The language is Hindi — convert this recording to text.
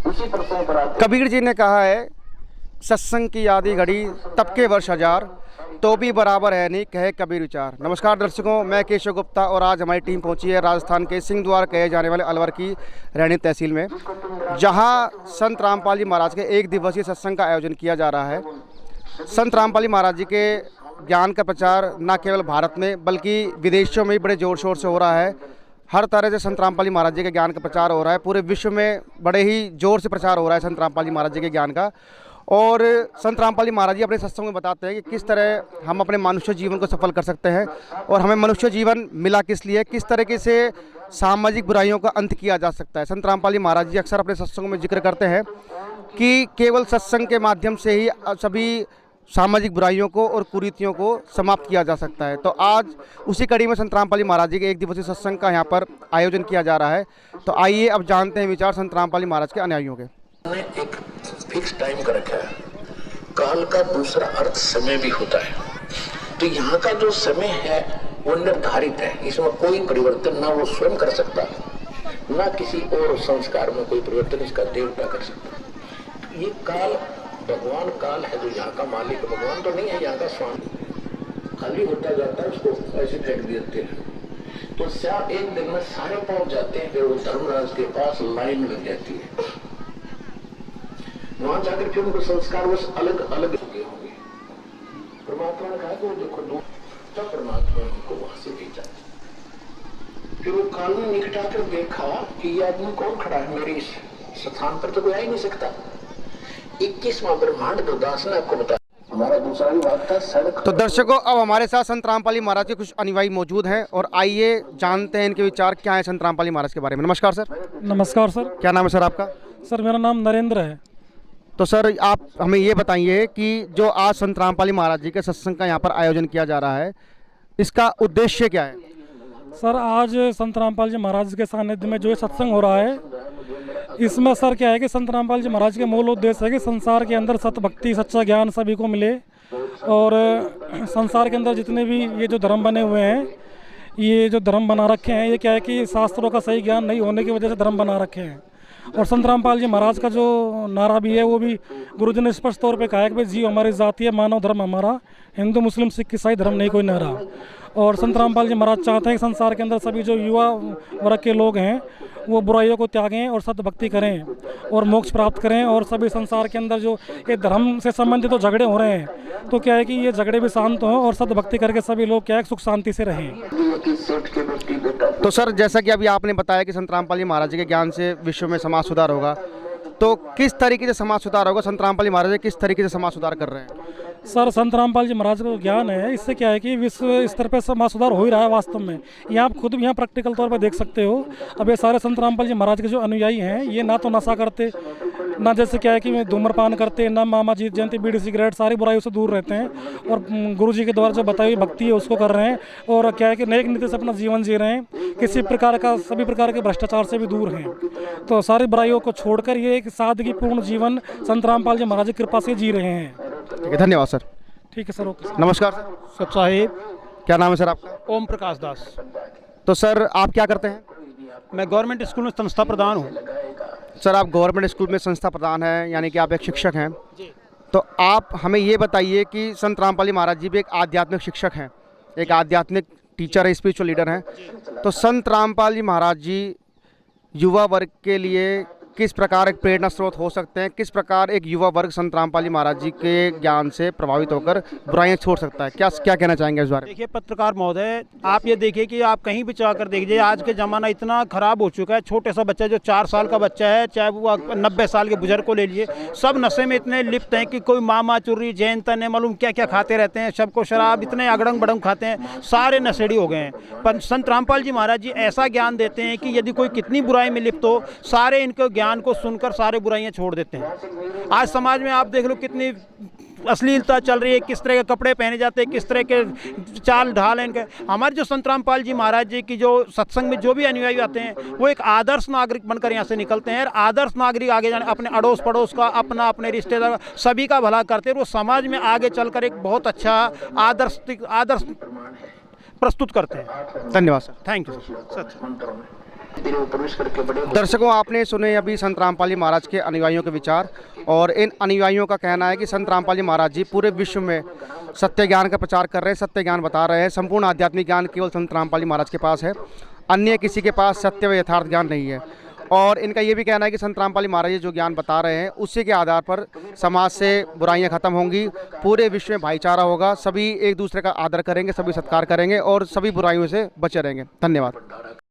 कबीर जी ने कहा है, सत्संग की यादी घड़ी तब के वर्ष हजार, तो भी बराबर है नहीं कहे कबीर विचार। नमस्कार दर्शकों, मैं केशव गुप्ता और आज हमारी टीम पहुंची है राजस्थान के सिंहद्वार कहे जाने वाले अलवर की रैनी तहसील में, जहां संत रामपाल जी महाराज के एक दिवसीय सत्संग का आयोजन किया जा रहा है। संत रामपाल जी महाराज जी के ज्ञान का प्रचार न केवल भारत में बल्कि विदेशों में भी बड़े ज़ोर शोर से हो रहा है। हर तरह से संत रामपाल जी महाराज जी के ज्ञान का प्रचार हो रहा है, पूरे विश्व में बड़े ही ज़ोर से प्रचार हो रहा है संत रामपाल जी महाराज जी के ज्ञान का। और संत रामपाल जी महाराज जी अपने सत्संग में बताते हैं कि किस तरह हम अपने मनुष्य जीवन को सफल कर सकते हैं और हमें मनुष्य जीवन मिला किस लिए, किस तरीके से सामाजिक बुराइयों का अंत किया जा सकता है। संत रामपाल जी महाराज जी अक्सर अपने सत्संग में जिक्र करते हैं कि केवल सत्संग के माध्यम से ही सभी सामाजिक बुराइयों को और कुरीतियों को समाप्त किया जा सकता है। तो आज उसी कड़ी में संत रामपाल जी महाराज जी के एक दिवसीय सत्संग का यहाँ पर आयोजन किया जा रहा है। तो आइए अब जानते हैं विचार संत रामपाल जी महाराज के अनुयायियों के। एक फिक्स टाइम का रखा है। काल का दूसरा अर्थ समय भी होता है, तो यहाँ का जो समय है वो निर्धारित है, इसमें कोई परिवर्तन ना वो स्वयं कर सकता, ना किसी और संस्कार में कोई परिवर्तन इसका देवता कर सकता। ये काल भगवान काल है, जो यहाँ का मालिक भगवान तो नहीं है, यहाँ का स्वामी खाली होता जाता है, उसको ऐसे फेंक देते हैं। तो श्याम एक दिन में सारे पहुंच जाते हैं, फिर वो धर्मराज के पास लाइन लग जाती है, वहां जाकर फिर उनको संस्कार बस अलग अलग होंगे। परमात्मा ने कहा कि वो देखो दो, तब परमात्मा ने उनको वहां से भेजा। फिर वो काल ने निकटा कर देखा कि ये आदमी कौन खड़ा है, मेरे इस स्थान पर तो कोई आ ही नहीं सकता। 21वां ब्रह्मांड दास ने आपको बताया। हमारा दूसरा भी बात था सड़क। तो दर्शकों, अब हमारे साथ संत रामपाल जी महाराज के कुछ अनुयायी मौजूद हैं और आइए जानते हैं इनके विचार क्या है संत रामपाल जी महाराज के बारे में। नमस्कार सर। नमस्कार सर। क्या नाम है सर आपका? सर मेरा नाम नरेंद्र है। तो सर आप हमें ये बताइए कि जो आज संत रामपाल जी महाराज जी के सत्संग का यहाँ पर आयोजन किया जा रहा है, इसका उद्देश्य क्या है? सर आज संत रामपाल जी महाराज के सानिध्य में जो सत्संग हो रहा है, इसमें सर क्या है कि संत रामपाल जी महाराज के मूल उद्देश्य है कि संसार के अंदर सत भक्ति सच्चा ज्ञान सभी को मिले और संसार के अंदर जितने भी ये जो धर्म बने हुए हैं, ये जो धर्म बना रखे हैं, ये क्या है कि शास्त्रों का सही ज्ञान नहीं होने की वजह से धर्म बना रखे हैं। और संत रामपाल जी महाराज का जो नारा भी है वो भी गुरुजी ने स्पष्ट तौर पे कहा है कि भाई जीव हमारी जाति है, मानव धर्म हमारा, हिंदू मुस्लिम सिख ईसाई धर्म नहीं कोई नारा। और संत रामपाल जी महाराज चाहते हैं कि संसार के अंदर सभी जो युवा वर्ग के लोग हैं वो बुराइयों को त्यागें और सत भक्ति करें और मोक्ष प्राप्त करें। और सभी संसार के अंदर जो ये धर्म से संबंधित तो झगड़े हो रहे हैं, तो क्या है कि ये झगड़े भी शांत हों और सत भक्ति करके सभी लोग क्या है सुख शांति से रहें। तो सर जैसा कि अभी आपने बताया कि संत रामपाल जी महाराज जी के ज्ञान से विश्व में समाज सुधार होगा, तो किस तरीके से समाज सुधार होगा? संत रामपाल जी महाराज जी किस तरीके से समाज सुधार कर रहे हैं? सर संत रामपाल जी महाराज का ज्ञान है, इससे क्या है कि विश्व स्तर पर समाज सुधार हो ही रहा है वास्तव में। ये आप खुद भी यहाँ प्रैक्टिकल तौर पर देख सकते हो। अब ये सारे संत रामपाल जी महाराज के जो अनुयायी हैं, ये ना तो नशा करते, ना जैसे क्या है कि धूम्रपान करते, ना मामा जीत जयंती बीड़ी सिगरेट, सारी बुराइयों से दूर रहते हैं और गुरु जी के द्वारा जो बताई हुई भक्ति है उसको कर रहे हैं और क्या है कि नेक नीति से अपना जीवन जी रहे हैं, किसी प्रकार का सभी प्रकार के भ्रष्टाचार से भी दूर हैं। तो सारी बुराइयों को छोड़कर ये एक सादगीपूर्ण जीवन संत रामपाल जी महाराज की कृपा से जी रहे हैं। ठीक है, धन्यवाद सर। ठीक है सर, ओके। नमस्कार सर साहिब। क्या नाम है सर आपका? ओम प्रकाश दास। तो सर आप क्या करते हैं? मैं गवर्नमेंट स्कूल में संस्था प्रधान हूँ। सर आप गवर्नमेंट स्कूल में संस्था प्रधान हैं, यानी कि आप एक शिक्षक हैं। तो आप हमें ये बताइए कि संत रामपाल जी महाराज जी भी एक आध्यात्मिक शिक्षक हैं, एक आध्यात्मिक टीचर है, स्पिरिचुअल लीडर हैं। तो संत रामपाल जी महाराज जी युवा वर्ग के लिए किस प्रकार एक प्रेरणा स्रोत हो सकते हैं? किस प्रकार एक युवा वर्ग संत रामपाल जी महाराज जी के ज्ञान से प्रभावित होकर बुराइयां छोड़ सकता है? क्या कहना चाहेंगे इस बारे में? देखिए पत्रकार महोदय, आप ये देखिए कि आप कहीं भी जाकर देखिए, आज के ज़माना इतना ख़राब हो चुका है। छोटे सा बच्चा जो 4 साल का बच्चा है, चाहे वो 90 साल के बुजुर्ग को ले लीजिए, सब नशे में इतने लिप्त हैं कि कोई मामा चुर्री जैन तने मालूम क्या क्या खाते रहते हैं, सबको शराब इतने अगड़ंग बड़ंग खाते हैं, सारे नशेड़ी हो गए हैं। पर संत रामपाल जी महाराज जी ऐसा ज्ञान देते हैं कि यदि कोई कितनी बुराई में लिप्त हो, सारे इनके ज्ञान को सुनकर सारे बुराइयां छोड़ देते हैं। आज समाज में आप देख लो कितनी अश्लीलता चल रही है, किस तरह के कपड़े पहने जाते हैं, किस तरह के चाल ढाल हैं इनके। हमारे जो संत रामपाल जी महाराज जी की जो सत्संग में जो भी अनुयायी आते हैं, वो एक आदर्श नागरिक बनकर यहाँ से निकलते हैं। आदर्श नागरिक आगे जाने अपने अड़ोस पड़ोस का, अपने रिश्तेदार सभी का भला करते हैं। वो समाज में आगे चलकर एक बहुत अच्छा आदर्श प्रस्तुत करते हैं। धन्यवाद सर। Thank you sir. धीरे वो प्रवेश करके बड़े दर्शकों, आपने सुने अभी संत रामपाल जी महाराज के अनुयायियों के विचार। और इन अनुयायियों का कहना है कि संत रामपाल जी महाराज जी पूरे विश्व में सत्य ज्ञान का प्रचार कर रहे हैं, सत्य ज्ञान बता रहे हैं। संपूर्ण आध्यात्मिक ज्ञान केवल संत रामपाल जी महाराज के पास है, अन्य किसी के पास सत्य व यथार्थ ज्ञान नहीं है। और इनका ये भी कहना है कि संत रामपाल जी महाराज जी जो ज्ञान बता रहे हैं उसी के आधार पर समाज से बुराइयां खत्म होंगी, पूरे विश्व में भाईचारा होगा, सभी एक दूसरे का आदर करेंगे, सभी सत्कार करेंगे और सभी बुराइयों से बचे रहेंगे। धन्यवाद।